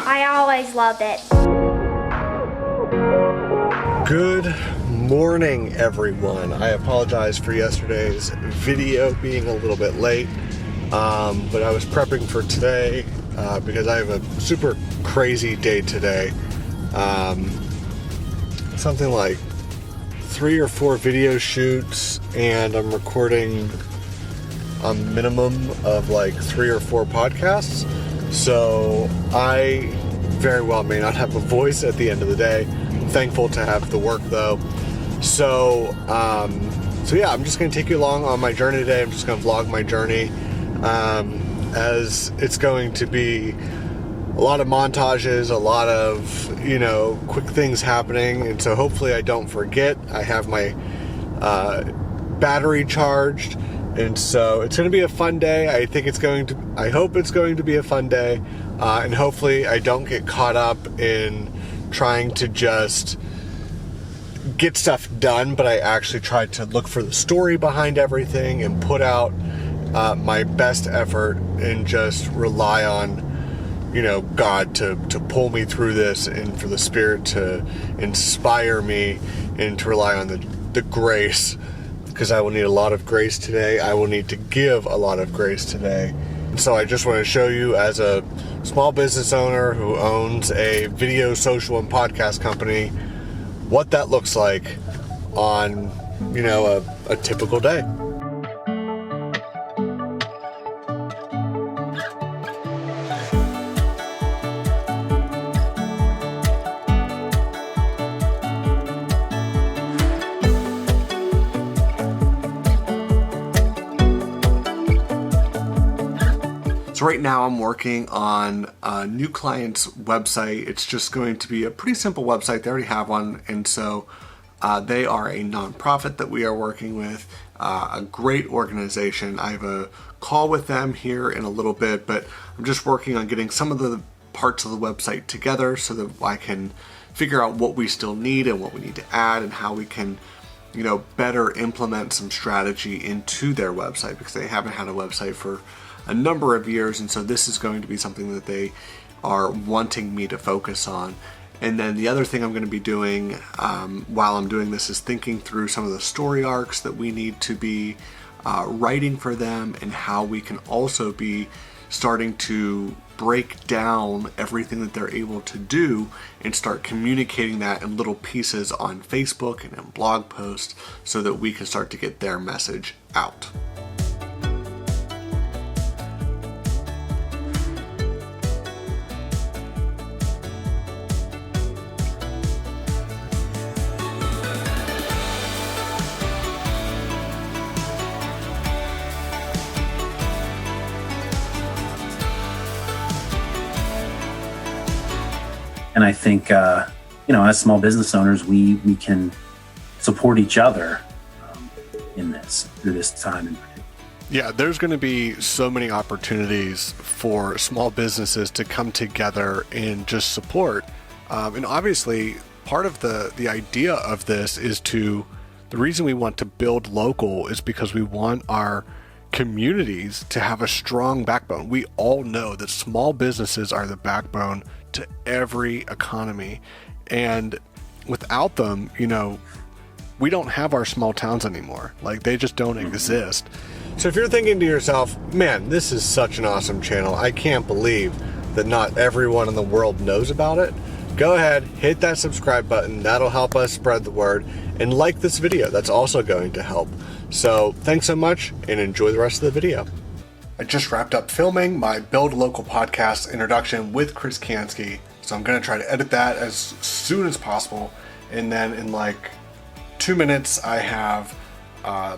I always loved it. Good morning, everyone. I apologize for yesterday's video being a little bit late, but I was prepping for today because I have a super crazy day today. Something like 3 or 4 video shoots, and I'm recording a minimum of like 3 or 4 podcasts. So I very well may not have a voice at the end of the day. I'm thankful to have the work though. So yeah, I'm just going to take you along on my journey today. I'm just going to vlog my journey, as it's going to be a lot of montages, a lot of, quick things happening. And so hopefully I don't forget. I have my battery charged. And so it's going to be a fun day. I hope it's going to be a fun day. And hopefully I don't get caught up in trying to just get stuff done, but I actually tried to look for the story behind everything and put out my best effort and just rely on, God to pull me through this, and for the Spirit to inspire me, and to rely on the grace, because I will need a lot of grace today. I will need to give a lot of grace today. And so I just want to show you, as a small business owner who owns a video, social, and podcast company, what that looks like on, a typical day. So right now I'm working on a new client's website. It's just going to be a pretty simple website. They already have one. And so they are a nonprofit that we are working with, a great organization. I have a call with them here in a little bit, but I'm just working on getting some of the parts of the website together so that I can figure out what we still need and what we need to add, and how we can, better implement some strategy into their website, because they haven't had a website for a number of years. And so this is going to be something that they are wanting me to focus on. And then the other thing I'm going to be doing while I'm doing this is thinking through some of the story arcs that we need to be writing for them, and how we can also be starting to break down everything that they're able to do and start communicating that in little pieces on Facebook and in blog posts, so that we can start to get their message out. And I think, as small business owners, we can support each other through this time in particular. Yeah, there's going to be so many opportunities for small businesses to come together and just support. And obviously, part of the idea of this is the reason we want to build local is because we want our communities to have a strong backbone. We all know that small businesses are the backbone to every economy, and without them, we don't have our small towns anymore. Like, they just don't exist. So if you're thinking to yourself, man, this is such an awesome channel, I can't believe that not everyone in the world knows about it, go ahead, hit that subscribe button. That'll help us spread the word. And like this video, that's also going to help. So thanks so much, and enjoy the rest of the video. I just wrapped up filming my Build Local podcast introduction with Chris Kansky. So I'm going to try to edit that as soon as possible. And then in like 2 minutes, I have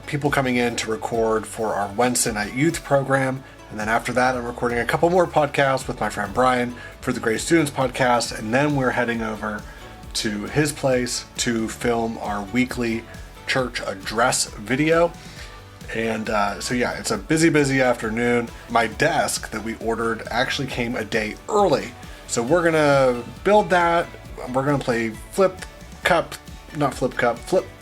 people coming in to record for our Wednesday night youth program. And then after that, I'm recording a couple more podcasts with my friend Brian for the Great Students podcast. And then we're heading over to his place to film our weekly church address video. And so yeah, it's a busy afternoon. My desk that we ordered actually came a day early. So we're gonna build that. We're gonna play flip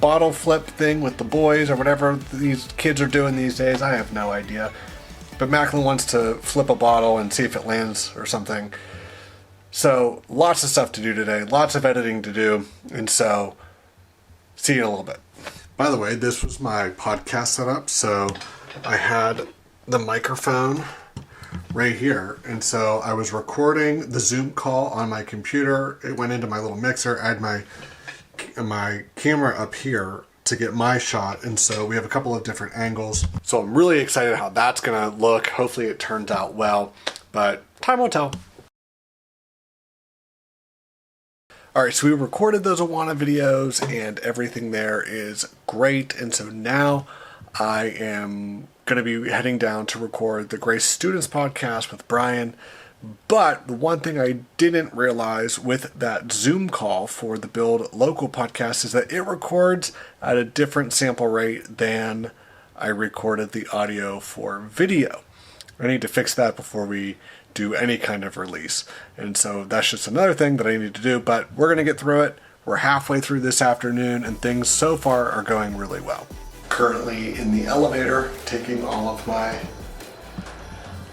bottle flip thing with the boys, or whatever these kids are doing these days. I have no idea. But Macklin wants to flip a bottle and see if it lands or something. So lots of stuff to do today, lots of editing to do, and so see you in a little bit. By the way, this was my podcast setup, so I had the microphone right here, and so I was recording the Zoom call on my computer. It went into my little mixer. I had my camera up here to get my shot, and so we have a couple of different angles. So I'm really excited how that's gonna look. Hopefully it turns out well, but time will tell. All right, so we recorded those Awana videos and everything there is great. And so now I am going to be heading down to record the Grace Students podcast with Brian. But the one thing I didn't realize with that Zoom call for the Build Local podcast is that it records at a different sample rate than I recorded the audio for video. I need to fix that before we do any kind of release. And so that's just another thing that I need to do, but we're going to get through it. We're halfway through this afternoon and things so far are going really well. Currently in the elevator, taking all of my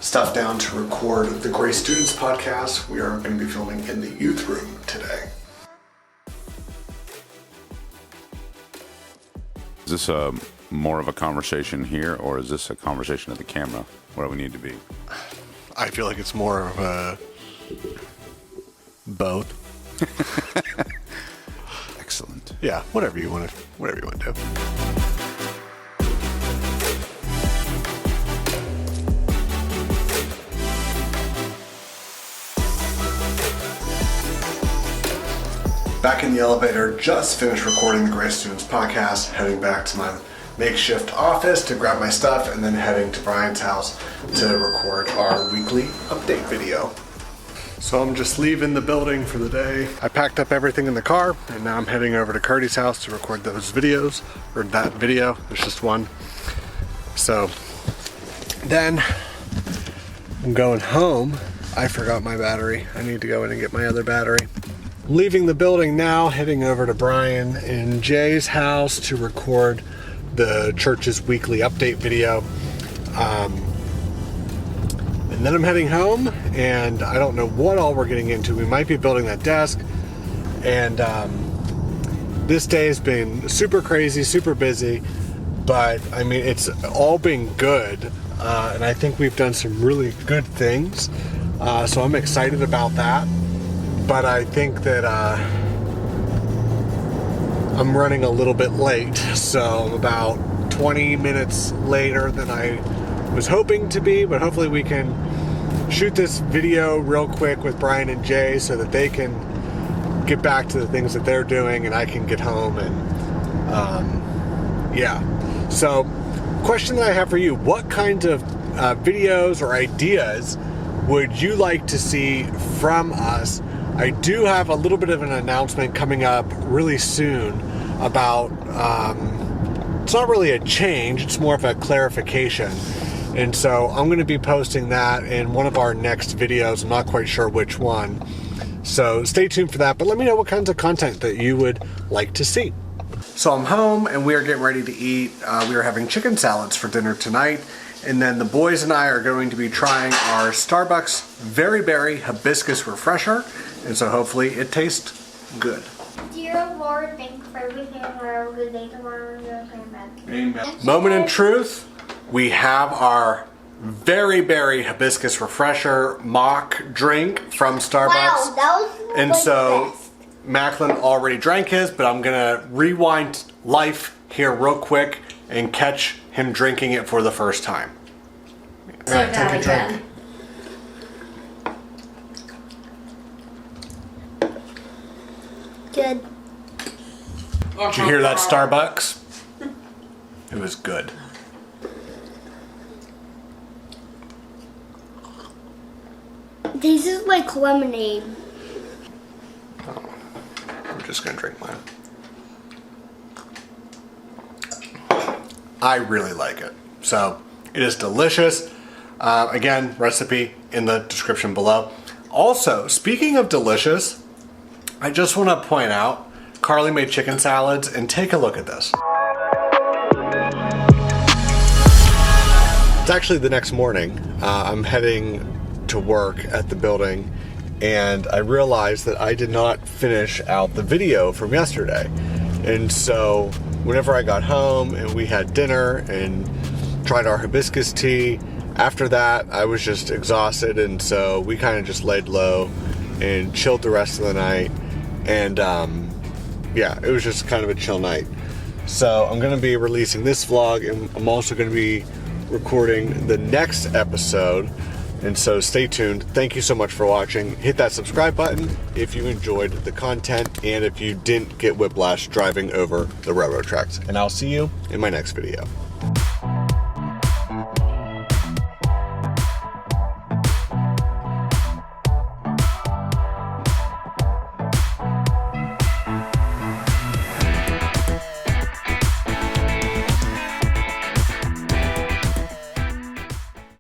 stuff down to record the Grace Students podcast. We are going to be filming in the youth room today. Is this more of a conversation here, or is this a conversation at the camera where we need to be? I feel like it's more of a both. Excellent. Yeah, whatever you want to do. Back in the elevator, just finished recording the Grace Students podcast, heading back to my makeshift office to grab my stuff, and then heading to Brian's house to record our weekly update video. So I'm just leaving the building for the day. I packed up everything in the car, and now I'm heading over to Curdy's house to record those videos, or that video. There's just one. So then I'm going home. I forgot my battery. I need to go in and get my other battery. Leaving the building now, heading over to Brian and Jay's house to record the church's weekly update video. And then I'm heading home, and I don't know what all we're getting into. We might be building that desk, and this day has been super crazy, super busy, but I mean, it's all been good, and I think we've done some really good things, so I'm excited about that. But I think that I'm running a little bit late, so I'm about 20 minutes later than I was hoping to be, but hopefully we can shoot this video real quick with Brian and Jay so that they can get back to the things that they're doing and I can get home. And yeah, so question that I have for you: what kinds of videos or ideas would you like to see from us? I do have a little bit of an announcement coming up really soon about, it's not really a change, it's more of a clarification. And so I'm going to be posting that in one of our next videos. I'm not quite sure which one. So stay tuned for that, but let me know what kinds of content that you would like to see. So I'm home and we are getting ready to eat. We are having chicken salads for dinner tonight. And then the boys and I are going to be trying our Starbucks Very Berry Hibiscus Refresher. And so hopefully it tastes good. Dear Lord, thank you for everything. Have a good day tomorrow. Amen. Moment in truth, we have our Very Berry Hibiscus Refresher mock drink from Starbucks. Wow, that was and so Macklin already drank his, but I'm gonna rewind life here real quick and catch him drinking it for the first time. So All right, take a again. drink. good. Did you hear that, Starbucks? It was good. This is like lemonade. I'm just gonna drink mine. I really like it. So it is delicious. Again, recipe in the description below. Also, speaking of delicious, I just want to point out Carly made chicken salads, and take a look at this. It's actually the next morning. I'm heading to work at the building, and I realized that I did not finish out the video from yesterday. And so whenever I got home and we had dinner and tried our hibiscus tea, after that I was just exhausted, and so we kind of just laid low and chilled the rest of the night. And yeah, it was just kind of a chill night. So I'm going to be releasing this vlog, and I'm also going to be recording the next episode. And so stay tuned. Thank you so much for watching. Hit that subscribe button if you enjoyed the content and if you didn't get whiplash driving over the railroad tracks. And I'll see you in my next video.